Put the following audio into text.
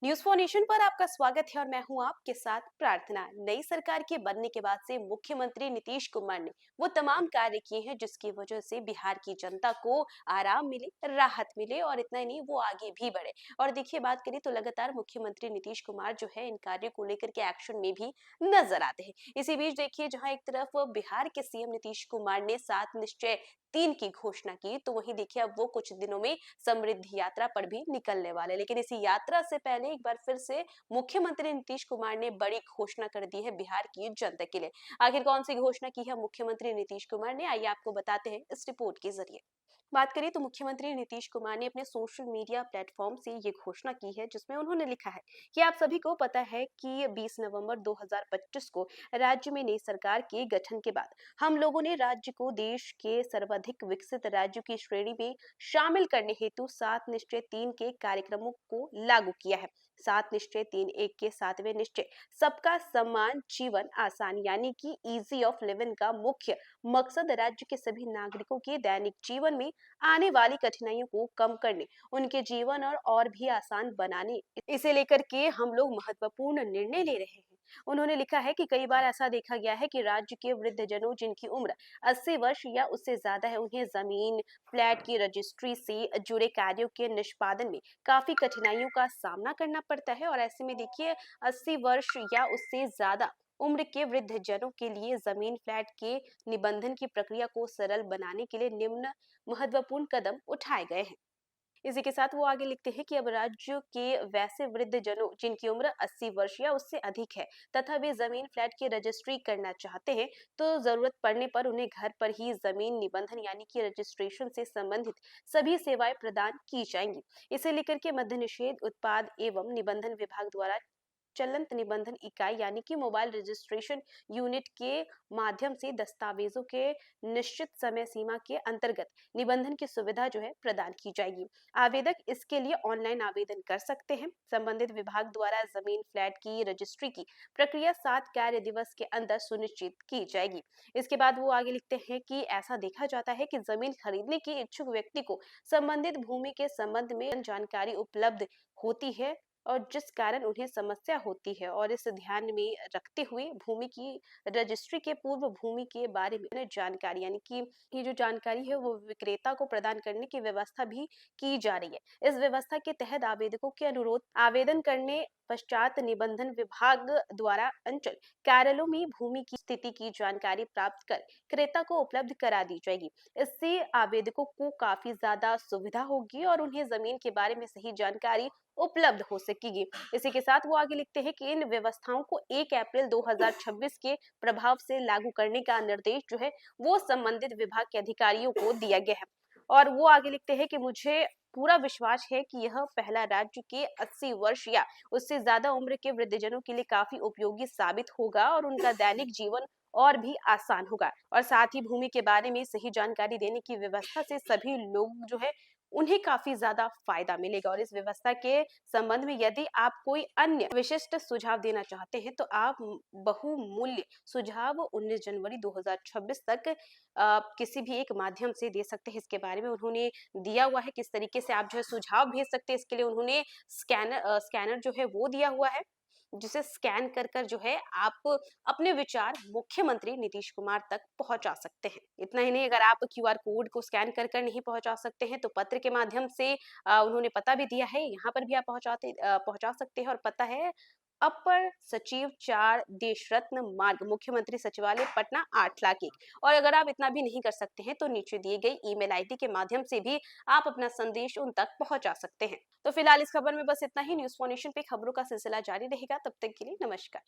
News for nation पर आपका स्वागत है और मैं हूं आपके साथ प्रार्थना। नई सरकार के बनने के बाद से मुख्यमंत्री नीतीश कुमार ने वो तमाम कार्य किए हैं जिसकी वजह से बिहार की जनता को आराम मिले, राहत मिले और इतना ही नहीं वो आगे भी बढ़े। और देखिए बात करें तो लगातार मुख्यमंत्री नीतीश कुमार जो है इन कार्यों को लेकर के एक्शन में भी नजर आते हैं। इसी बीच देखिए जहां एक तरफ बिहार के सीएम नीतीश कुमार ने 7 निश्चय 3 की घोषणा की, तो वहीं देखिए अब वो कुछ दिनों में समृद्धि यात्रा पर भी निकलने वाले। लेकिन इसी यात्रा से पहले एक बार फिर से मुख्यमंत्री नीतीश कुमार ने बड़ी घोषणा कर दी है बिहार की जनता के लिए। आखिर कौन सी घोषणा की है मुख्यमंत्री नीतीश कुमार ने, आइए आपको बताते हैं इस रिपोर्ट के जरिए। बात करें तो मुख्यमंत्री नीतीश कुमार ने अपने सोशल मीडिया प्लेटफॉर्म से ये घोषणा की है जिसमें उन्होंने लिखा है कि आप सभी को पता है कि 20 नवंबर 2025 को राज्य में नई सरकार के गठन के बाद हम लोगों ने राज्य को देश के सर्वाधिक विकसित राज्यों की श्रेणी में शामिल करने हेतु 7 निश्चय 3 के कार्यक्रमों को लागू किया है। 7 निश्चय 3 एक के 7वें निश्चय सबका सम्मान जीवन आसान यानी कि इजी ऑफ लिविंग का मुख्य मकसद राज्य के सभी नागरिकों के दैनिक जीवन में आने वाली कठिनाइयों को कम करने, उनके जीवन और भी आसान बनाने, इसे लेकर के हम लोग महत्वपूर्ण निर्णय ले रहे हैं। उन्होंने लिखा है कि कई बार ऐसा देखा गया है कि राज्य के वृद्धजनों जिनकी उम्र 80 वर्ष या उससे ज्यादा है, उन्हें जमीन फ्लैट की रजिस्ट्री से जुड़े कार्यों के निष्पादन में काफी कठिनाइयों का सामना करना पड़ता है। और ऐसे में देखिए 80 वर्ष या उससे ज्यादा उम्र के वृद्ध जनों के लिए जमीन फ्लैट के निबंधन की प्रक्रिया को सरल बनाने के लिए निम्न महत्वपूर्ण कदम उठाए गए हैं। इसी के साथ वो आगे लिखते हैं कि अब राज्य के वैसे वृद्ध जनों जिनकी उम्र 80 वर्ष या उससे अधिक है तथा वे जमीन फ्लैट की रजिस्ट्री करना चाहते हैं, तो जरूरत पड़ने पर उन्हें घर पर ही जमीन निबंधन यानी कि रजिस्ट्रेशन से संबंधित सभी सेवाएं प्रदान की जाएंगी। इसे लेकर के मद्य निषेध उत्पाद एवं निबंधन विभाग द्वारा चलंत निबंधन इकाई यानी कि मोबाइल रजिस्ट्रेशन यूनिट के माध्यम से दस्तावेजों के निश्चित समय सीमा के अंतर्गत निबंधन की सुविधा जो है प्रदान की जाएगी। आवेदक इसके लिए ऑनलाइन आवेदन कर सकते हैं। संबंधित विभाग द्वारा जमीन फ्लैट की रजिस्ट्री की प्रक्रिया 7 कार्य दिवस के अंदर सुनिश्चित की जाएगी। इसके बाद वो आगे लिखते हैं कि ऐसा देखा जाता है कि जमीन खरीदने के इच्छुक व्यक्ति को संबंधित भूमि के संबंध में जानकारी उपलब्ध होती है और जिस कारण उन्हें समस्या होती है, और इस ध्यान में रखते हुए भूमि की रजिस्ट्री के पूर्व भूमि के बारे में जानकारी यानी कि ये जो जानकारी है वो विक्रेता को प्रदान करने की व्यवस्था भी की जा रही है। इस व्यवस्था के तहत आवेदकों के अनुरोध आवेदन करने पश्चात निबंधन विभाग द्वारा अंचल कार्यालयों में भूमि की स्थिति की जानकारी प्राप्त कर क्रेता को उपलब्ध करा दी जाएगी। इससे आवेदकों को काफी ज्यादा सुविधा होगी और उन्हें जमीन के बारे में सही जानकारी उपलब्ध हो सकेगी। इसी के साथ वो आगे लिखते हैं कि इन व्यवस्थाओं को 1 अप्रैल 2026 के प्रभाव से लागू करने का निर्देश जो है वो संबंधित विभाग के अधिकारियों को दिया गया है। और वो आगे लिखते हैं कि मुझे पूरा विश्वास है कि यह पहला राज्य के 80 वर्ष या उससे ज्यादा उम्र के वृद्धजनों के लिए काफी उपयोगी साबित होगा और उनका दैनिक जीवन और भी आसान होगा। और साथ ही भूमि के बारे में सही जानकारी देने की व्यवस्था से सभी लोग जो है उन्हें काफी ज्यादा फायदा मिलेगा। और इस व्यवस्था के संबंध में यदि आप कोई अन्य विशिष्ट सुझाव देना चाहते हैं तो आप बहुमूल्य सुझाव 19 जनवरी 2026 तक किसी भी एक माध्यम से दे सकते हैं। इसके बारे में उन्होंने दिया हुआ है किस तरीके से आप जो है सुझाव भेज सकते हैं। इसके लिए उन्होंने स्कैनर जो है वो दिया हुआ है जिसे स्कैन कर कर जो है आप अपने विचार मुख्यमंत्री नीतीश कुमार तक पहुंचा सकते हैं। इतना ही नहीं, अगर आप क्यूआर कोड को स्कैन कर कर नहीं पहुंचा सकते हैं तो पत्र के माध्यम से उन्होंने पता भी दिया है, यहाँ पर भी आप पहुंचा सकते हैं। और पता है अपर सचिव 4 देश रत्न मार्ग मुख्यमंत्री सचिवालय पटना 8 लाख 1। और अगर आप इतना भी नहीं कर सकते हैं तो नीचे दिए गए ईमेल आईडी के माध्यम से भी आप अपना संदेश उन तक पहुंचा सकते हैं। तो फिलहाल इस खबर में बस इतना ही। न्यूज फॉर नेशन पे खबरों का सिलसिला जारी रहेगा, तब तक के लिए नमस्कार।